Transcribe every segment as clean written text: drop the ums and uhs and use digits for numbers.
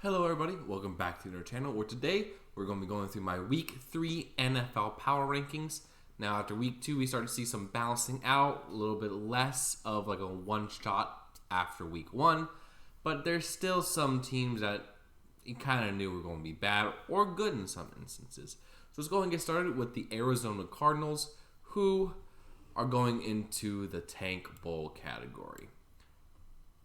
Hello everybody, welcome back to our channel where today we're going to be going through my week 3 NFL power rankings. Now after week 2 we start to see some balancing out, a little bit less of like a one shot after week 1, but there's still some teams that you kind of knew were going to be bad or good in some instances. So let's go ahead and get started with the Arizona Cardinals, who are going into the Tank Bowl category.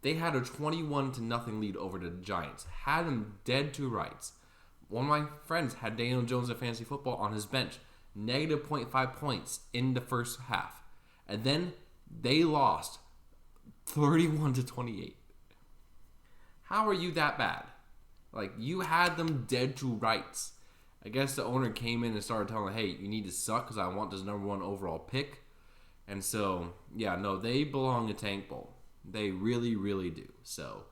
They had a 21-0 lead over the Giants. Had them dead to rights. One of my friends had Daniel Jones of fantasy football on his bench. Negative -0.5 points in the first half. And then they lost 31-28. How are you that bad? Like, you had them dead to rights. I guess the owner came in and started telling them, hey, you need to suck because I want this number 1 overall pick. And so, yeah, no, they belong in Tank Bowl. They really, really do. So,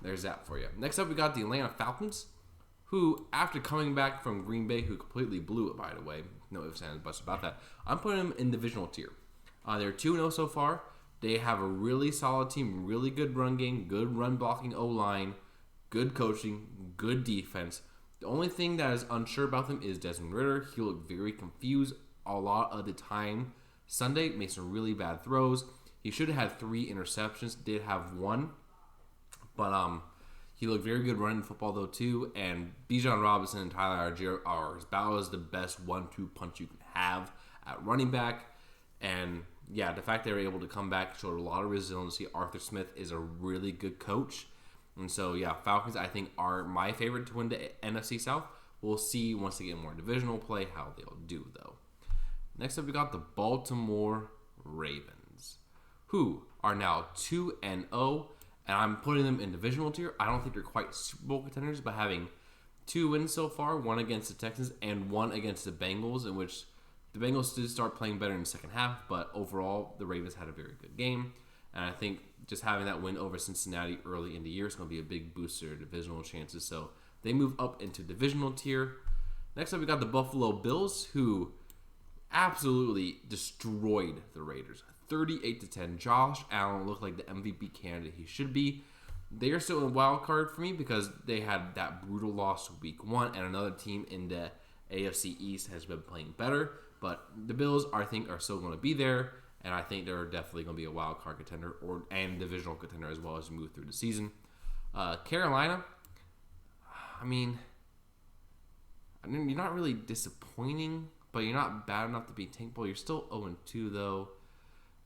there's that for you. Next up, we got the Atlanta Falcons, who, after coming back from Green Bay, who completely blew it, by the way. No ifs, ands, buts about that. I'm putting them in divisional tier. They're 2-0 so far. They have a really solid team, really good run game, good run blocking O-line, good coaching, good defense. The only thing that is unsure about them is Desmond Ridder. He looked very confused a lot of the time. Sunday, made some really bad throws. He should have had 3 interceptions. Did have 1. But he looked very good running the football, though, too. And Bijan Robinson and Tyler Algier are about as the best 1-2 punch you can have at running back. And, yeah, the fact they were able to come back showed a lot of resiliency. Arthur Smith is a really good coach. And so, yeah, Falcons, I think, are my favorite to win the NFC South. We'll see once they get more divisional play how they'll do, though. Next up, we got the Baltimore Ravens, who are now 2-0, and I'm putting them in divisional tier. I don't think they're quite Super Bowl contenders, but having 2 wins so far, 1 against the Texans and 1 against the Bengals, in which the Bengals did start playing better in the second half, but overall, the Ravens had a very good game. And I think just having that win over Cincinnati early in the year is going to be a big boost to their divisional chances. So they move up into divisional tier. Next up, we got the Buffalo Bills, who absolutely destroyed the Raiders. 38-10. Josh Allen looked like the MVP candidate he should be. They are still in wild card for me because they had that brutal loss week 1, and another team in the AFC East has been playing better. But the Bills, I think, are still going to be there, and I think they're definitely going to be a wild card contender and divisional contender as well as we move through the season. Carolina, I mean, you're not really disappointing, but you're not bad enough to be Tank Bowl. You're still 0-2, though.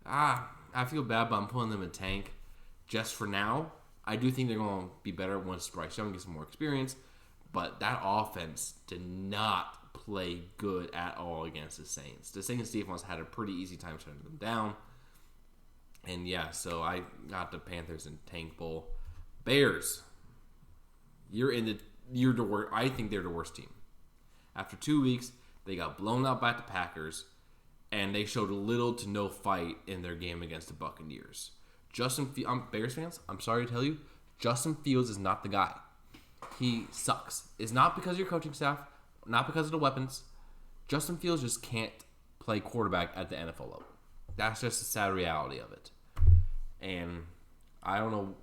I feel bad, but I'm pulling them in tank just for now. I do think they're going to be better once Bryce Young gets some more experience, but that offense did not play good at all against the Saints. The Saints defense had a pretty easy time shutting them down. And yeah, so I got the Panthers in Tank Bowl. Bears, you're the worst. I think they're the worst team. After 2 weeks, they got blown out by the Packers, and they showed little to no fight in their game against the Buccaneers. Bears fans, I'm sorry to tell you, Justin Fields is not the guy. He sucks. It's not because of your coaching staff, not because of the weapons. Justin Fields just can't play quarterback at the NFL level. That's just the sad reality of it. And I don't know,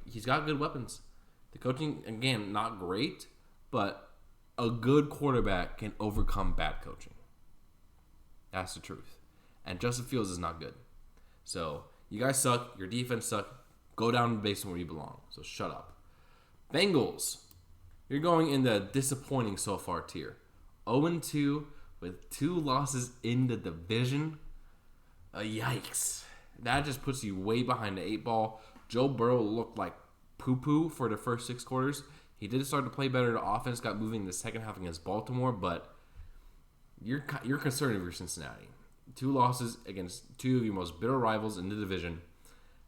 he's got good weapons. The coaching, again, not great, but a good quarterback can overcome bad coaching. That's the truth. And Justin Fields is not good. So, you guys suck. Your defense suck. Go down to the basement where you belong. So, shut up. Bengals. You're going in the disappointing so far tier. 0-2 with 2 losses in the division. Yikes. That just puts you way behind the 8 ball. Joe Burrow looked like poo-poo for the first 6 quarters. He did start to play better. The offense got moving in the second half against Baltimore, but you're concerned if you're Cincinnati. 2 losses against 2 of your most bitter rivals in the division.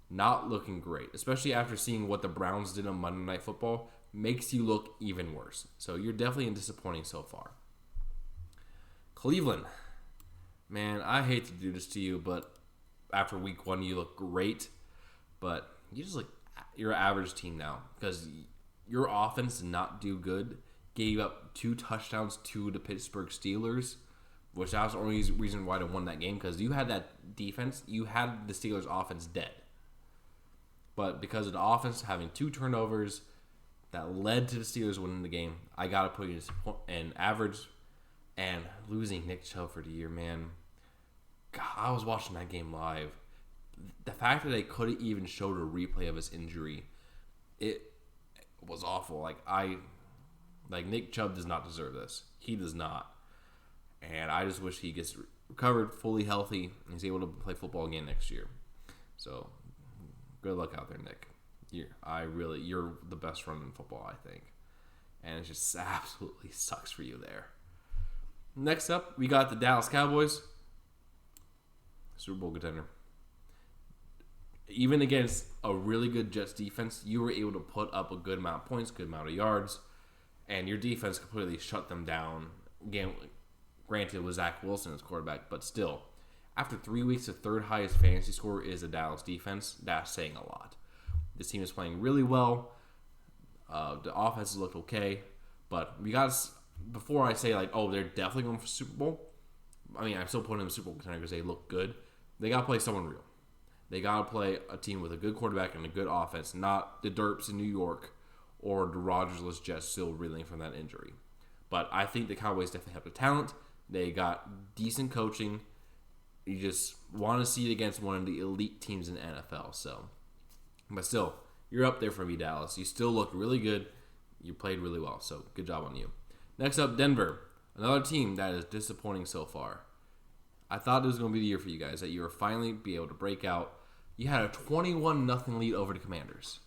Not looking great, especially after seeing what the Browns did on Monday Night Football. Makes you look even worse. So you're definitely disappointing so far. Cleveland. Man, I hate to do this to you, but after week 1, you look great. But you're an average team now because your offense did not do good. Gave up 2 touchdowns to the Pittsburgh Steelers, which that was the only reason why they won that game, because you had that defense, you had the Steelers' offense dead. But because of the offense having 2 turnovers, that led to the Steelers winning the game. I got to put you in average. And losing Nick Chubb for the year, man. God, I was watching that game live. The fact that they couldn't even show the replay of his injury, it was awful. Like Nick Chubb does not deserve this. He does not. And I just wish he gets recovered, fully healthy, and he's able to play football again next year. So, good luck out there, Nick. You're the best runner in football, I think. And it just absolutely sucks for you there. Next up, we got the Dallas Cowboys. Super Bowl contender. Even against a really good Jets defense, you were able to put up a good amount of points, good amount of yards, and your defense completely shut them down. Again, granted, it was Zach Wilson as quarterback, but still, after 3 weeks, the third highest fantasy score is the Dallas defense. That's saying a lot. This team is playing really well. The offense looked okay, but we got to... Before I say, they're definitely going for Super Bowl, I mean, I'm still putting them in Super Bowl contender because they look good. They got to play someone real. They got to play a team with a good quarterback and a good offense, not the Derps in New York or the Rodgers-less Jets still reeling from that injury. But I think the Cowboys definitely have the talent. They got decent coaching. You just want to see it against one of the elite teams in the NFL. But still, you're up there for me, Dallas. You still look really good. You played really well, so good job on you. Next up, Denver. Another team that is disappointing so far. I thought it was going to be the year for you guys, that you were finally be able to break out. You had a 21-0 lead over the Commanders.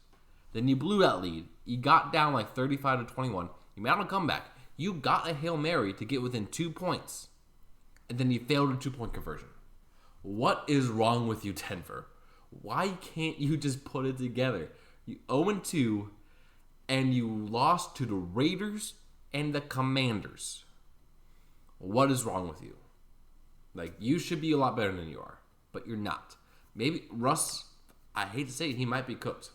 Then you blew that lead. You got down 35-21. You made a comeback. You got a Hail Mary to get within 2 points. And then you failed a 2-point conversion. What is wrong with you, Denver? Why can't you just put it together? You 0-2, and you lost to the Raiders and the Commanders. What is wrong with you? You should be a lot better than you are, but you're not. Maybe Russ, I hate to say it, he might be cooked.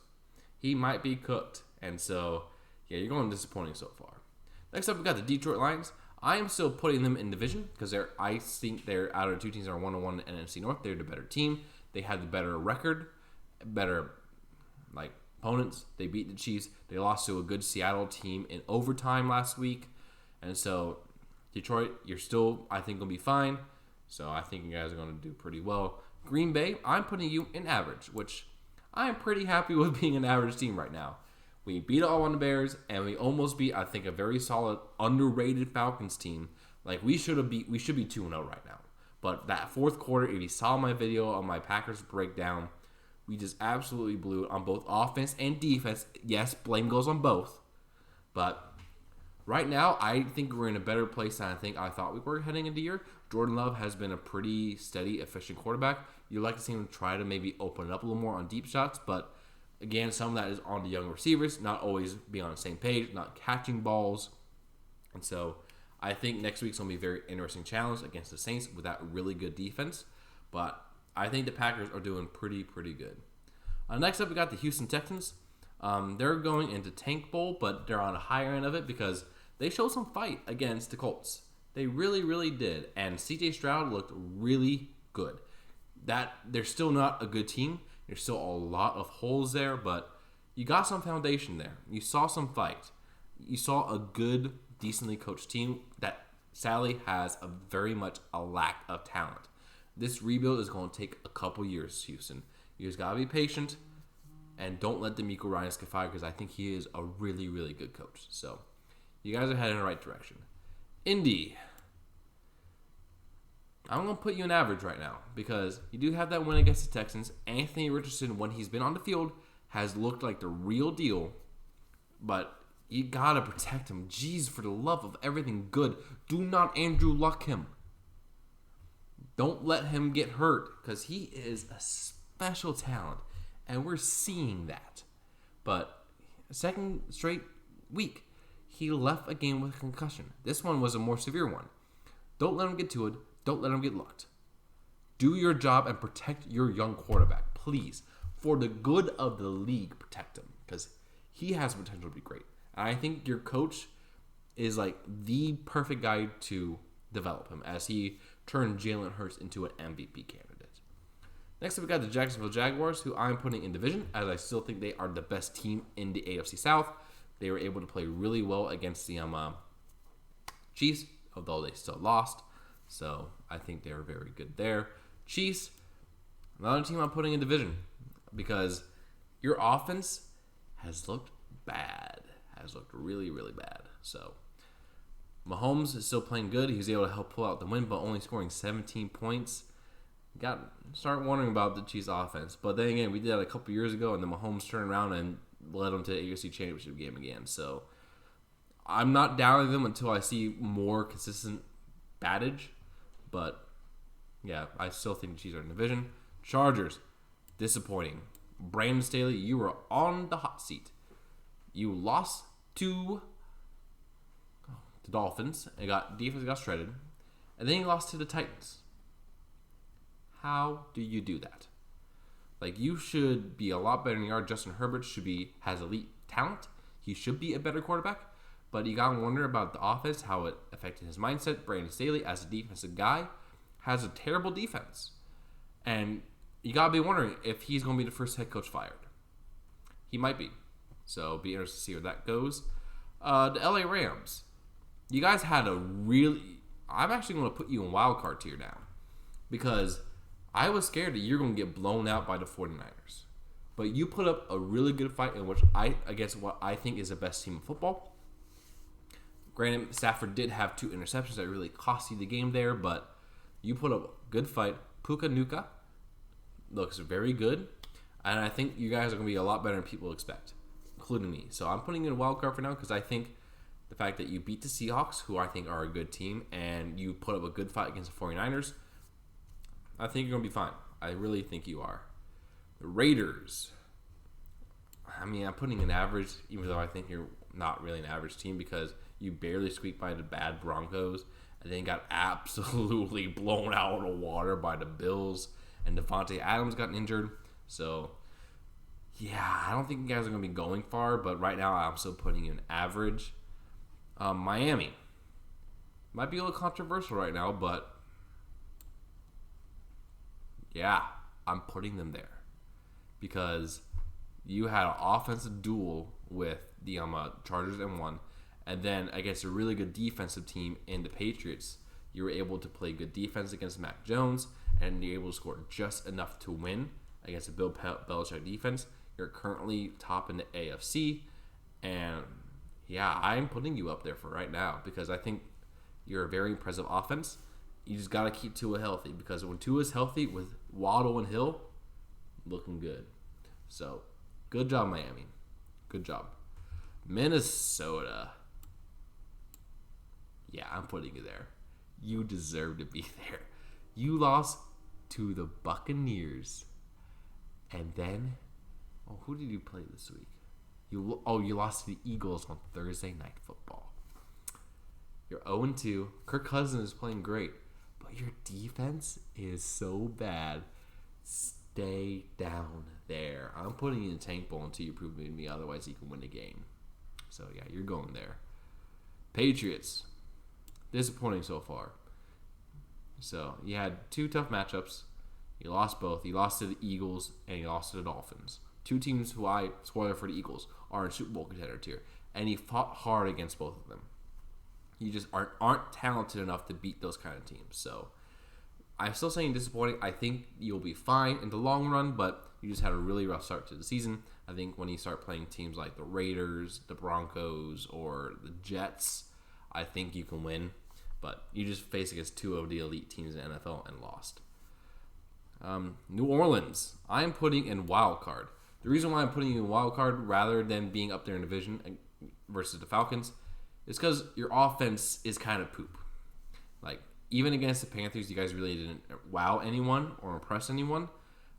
And so, yeah, you're going disappointing so far. Next up, we got the Detroit Lions. I am still putting them in division because I think they're out of the two teams that are 1-1 in NFC North. They're the better team. They had the better record, better opponents. They beat the Chiefs. They lost to a good Seattle team in overtime last week. And so, Detroit, you're still, I think, going to be fine. So, I think you guys are going to do pretty well. Green Bay, I'm putting you in average, which I'm pretty happy with being an average team right now. We beat all on the Bears, and we almost beat, I think, a very solid, underrated Falcons team. We should be 2-0 right now. But that fourth quarter, if you saw my video on my Packers breakdown, we just absolutely blew it on both offense and defense. Yes, blame goes on both. But right now, I think we're in a better place than I thought we were heading into the year. Jordan Love has been a pretty steady, efficient quarterback. You'd like to see him try to maybe open it up a little more on deep shots, but again, some of that is on the young receivers, not always be on the same page, not catching balls. And so I think next week's going to be a very interesting challenge against the Saints with that really good defense. But I think the Packers are doing pretty good. Next up, we got the Houston Texans. They're going into Tank Bowl, but they're on the higher end of it because they showed some fight against the Colts. They really did. And C.J. Stroud looked really good. They're still not a good team. There's still a lot of holes there, but you got some foundation there. You saw some fight. You saw a good, decently coached team that sadly has very much a lack of talent. This rebuild is going to take a couple years, Houston. You just got to be patient and don't let DeMeco Ryans get fired because I think he is a really good coach. So you guys are heading in the right direction. Indy. I'm going to put you in average right now because you do have that win against the Texans. Anthony Richardson, when he's been on the field, has looked like the real deal, but you got to protect him. Jeez, for the love of everything good, do not Andrew Luck him. Don't let him get hurt because he is a special talent, and we're seeing that. But second straight week, he left a game with a concussion. This one was a more severe one. Don't let him get to it. Don't let him get lucked. Do your job and protect your young quarterback, please. For the good of the league, protect him because he has potential to be great. And I think your coach is the perfect guy to develop him as he turned Jalen Hurts into an MVP candidate. Next up, we got the Jacksonville Jaguars, who I'm putting in division as I still think they are the best team in the AFC South. They were able to play really well against the Chiefs, although they still lost. So I think they were very good there. Chiefs, another team I'm putting in division because your offense has looked bad. Has looked really, really bad. So Mahomes is still playing good. He was able to help pull out the win, but only scoring 17 points. Start wondering about the Chiefs offense. But then again, we did that a couple years ago, and then Mahomes turned around and led them to the AFC Championship game again. So I'm not doubting them until I see more consistent battage. But yeah, I still think the Chiefs are in the division. Chargers, disappointing. Brandon Staley, you were on the hot seat. You lost to the Dolphins and defense got shredded, and then you lost to the Titans. How do you do that? Like, you should be a lot better than you are. Justin Herbert has elite talent. He should be a better quarterback, but you gotta wonder about the offense, how it affected his mindset. Brandon Staley, as a defensive guy, has a terrible defense, and you gotta be wondering if he's gonna be the first head coach fired. He might be, so be interested to see where that goes. The LA Rams. You guys had I'm actually going to put you in wild card tier now because I was scared that you're going to get blown out by the 49ers. But you put up a really good fight in which against what I think is the best team in football. Granted, Stafford did have 2 interceptions that really cost you the game there, but you put up a good fight. Puka Nacua looks very good, and I think you guys are going to be a lot better than people expect, including me. So I'm putting you in a wild card for now because I think the fact that you beat the Seahawks, who I think are a good team, and you put up a good fight against the 49ers, I think you're going to be fine. I really think you are. The Raiders. I mean, I'm putting an average, even though I think you're not really an average team because you barely squeaked by the bad Broncos and then got absolutely blown out of the water by the Bills, and Devontae Adams got injured. So, yeah, I don't think you guys are going to be going far, but right now I'm still putting you an average. Miami. Might be a little controversial right now, but yeah, I'm putting them there because you had an offensive duel with the Chargers and won, and then against a really good defensive team in the Patriots, you were able to play good defense against Mac Jones, and you're able to score just enough to win against a Bill Belichick defense. You're currently top in the AFC, and yeah, I'm putting you up there for right now because I think you're a very impressive offense. You just got to keep Tua healthy because when Tua's healthy with Waddle and Hill, looking good. So, good job, Miami. Good job. Minnesota. Yeah, I'm putting you there. You deserve to be there. You lost to the Buccaneers. And then, who did you play this week? You lost to the Eagles on Thursday Night Football. You're 0-2. Kirk Cousins is playing great, but your defense is so bad. Stay down there. I'm putting you in the tank bowl until you prove to me otherwise you can win the game. So, yeah, you're going there. Patriots. Disappointing so far. So, you had 2 tough matchups. You lost both. You lost to the Eagles and you lost to the Dolphins. 2 teams who spoiler for the Eagles, are in Super Bowl contender tier. And you fought hard against both of them. You just aren't talented enough to beat those kind of teams. So, I'm still saying disappointing. I think you'll be fine in the long run, but you just had a really rough start to the season. I think when you start playing teams like the Raiders, the Broncos, or the Jets, I think you can win. But you just faced against 2 of the elite teams in the NFL and lost. New Orleans. I'm putting in wild card. The reason why I'm putting you in wild card rather than being up there in division versus the Falcons is because your offense is kind of poop. Like, even against the Panthers, you guys really didn't wow anyone or impress anyone.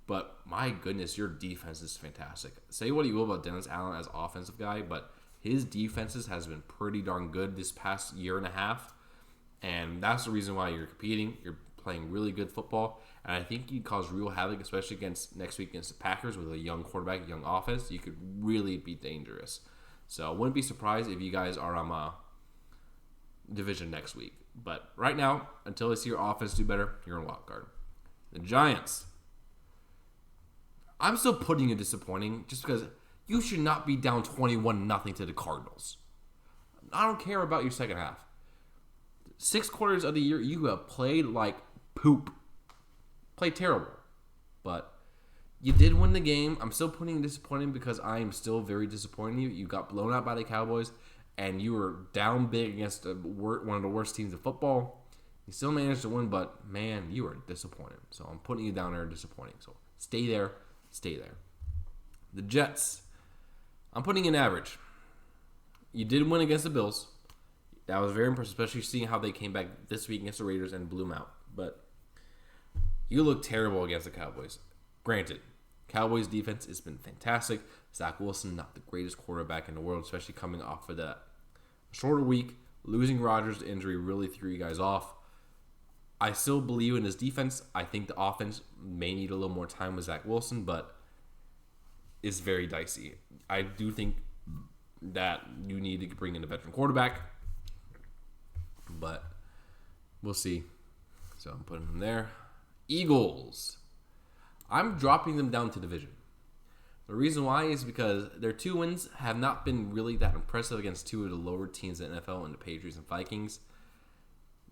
But my goodness, your defense is fantastic. Say what you will about Dennis Allen as offensive guy, but his defenses has been pretty darn good this past year and a half. And that's the reason why you're competing. You're playing really good football. And I think you cause real havoc, especially next week against the Packers with a young quarterback, young offense. You could really be dangerous. So I wouldn't be surprised if you guys are on division next week. But right now, until I see your offense do better, you're in wild card. The Giants. I'm still putting you disappointing just because You should not be down 21-0 to the Cardinals. I don't care about your second half. 6 quarters of the year, you have played like poop. Played terrible. But you did win the game. I'm still putting disappointing because I am still very disappointed in you. You got blown out by the Cowboys, and you were down big against one of the worst teams in football. You still managed to win, but, man, you are disappointed. So I'm putting you down there disappointing. So stay there. Stay there. The Jets. I'm putting in average. You did win against the Bills. That was very impressive, especially seeing how they came back this week against the Raiders and blew them out. But you look terrible against the Cowboys. Granted, Cowboys defense has been fantastic. Zach Wilson, not the greatest quarterback in the world, especially coming off of that shorter week. Losing Rodgers to injury really threw you guys off. I still believe in his defense. I think the offense may need a little more time with Zach Wilson, but it's very dicey. I do think that you need to bring in a veteran quarterback, but we'll see. So I'm putting them there. Eagles. I'm dropping them down to division. The reason why is because their 2 wins have not been really that impressive against 2 of the lower teams in the NFL and the Patriots and Vikings.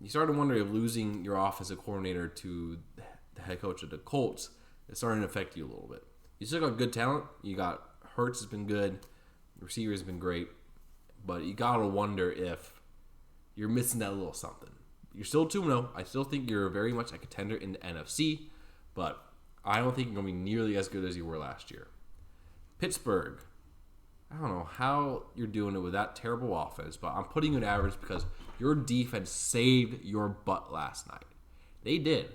You start to wonder if losing your offensive coordinator to the head coach of the Colts is starting to affect you a little bit. You still got good talent. You got Hurts has been good. The receiver has been great. But you got to wonder if you're missing that little something. You're still 2-0. I still think you're very much a contender in the NFC. But I don't think you're going to be nearly as good as you were last year. Pittsburgh. I don't know how you're doing it with that terrible offense, but I'm putting you in average because your defense saved your butt last night. They did.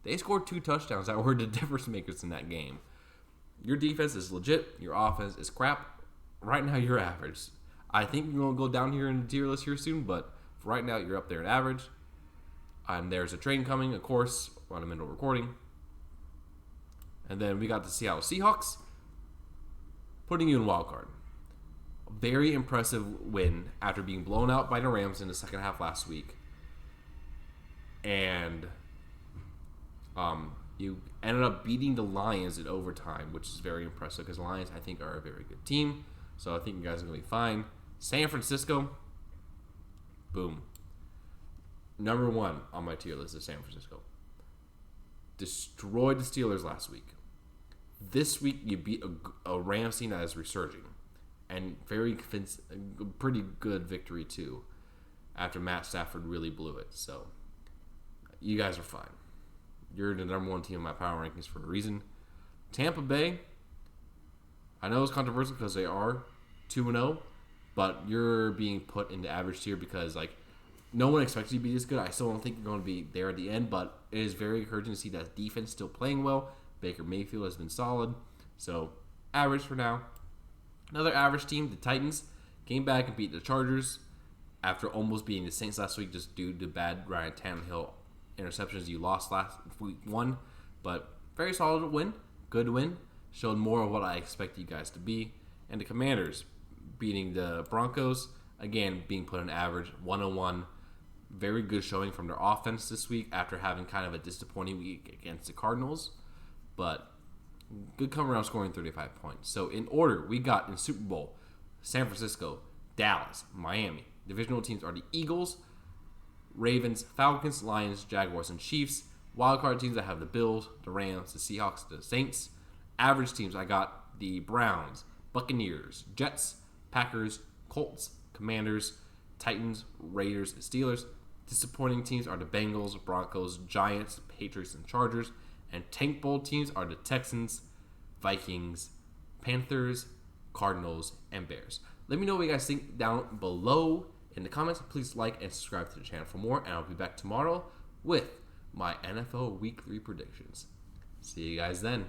They scored 2 touchdowns that were the difference makers in that game. Your defense is legit. Your offense is crap. Right now, you're average. I think you're going to go down here in the tier list here soon, but for right now, you're up there at average. And there's a train coming, of course, on the middle recording. And then we got the Seattle Seahawks, putting you in wild card. Very impressive win after being blown out by the Rams in the second half last week. And you ended up beating the Lions in overtime, which is very impressive because the Lions, I think, are a very good team. So I think you guys are going to be fine. San Francisco, boom. Number 1 on my tier list is San Francisco. Destroyed the Steelers last week. This week, you beat a Rams team that is resurging. And a pretty good victory, too, after Matt Stafford really blew it. So, you guys are fine. You're the number 1 team in my power rankings for a reason. Tampa Bay, I know it's controversial because they are 2-0, but you're being put into average tier because, no one expects you to be this good. I still don't think you're going to be there at the end, but it is very encouraging to see that defense still playing well. Baker Mayfield has been solid. So, average for now. Another average team, the Titans, came back and beat the Chargers after almost beating the Saints last week just due to bad Ryan Tannehill interceptions you lost last week 1. But very solid win. Good win. Showed more of what I expect you guys to be. And the Commanders beating the Broncos, again, being put on average, 101. Very good showing from their offense this week after having kind of a disappointing week against the Cardinals. But good come around scoring 35 points. So in order, we got in Super Bowl, San Francisco, Dallas, Miami. Divisional teams are the Eagles, Ravens, Falcons, Lions, Jaguars, and Chiefs. Wildcard teams, I have the Bills, the Rams, the Seahawks, the Saints. Average teams, I got the Browns, Buccaneers, Jets, Packers, Colts, Commanders, Titans, Raiders, and Steelers. Disappointing teams are the Bengals, Broncos, Giants, Patriots, and Chargers. And tank bowl teams are the Texans, Vikings, Panthers, Cardinals, and Bears. Let me know what you guys think down below in the comments. Please like and subscribe to the channel for more. And I'll be back tomorrow with my NFL Week 3 predictions. See you guys then.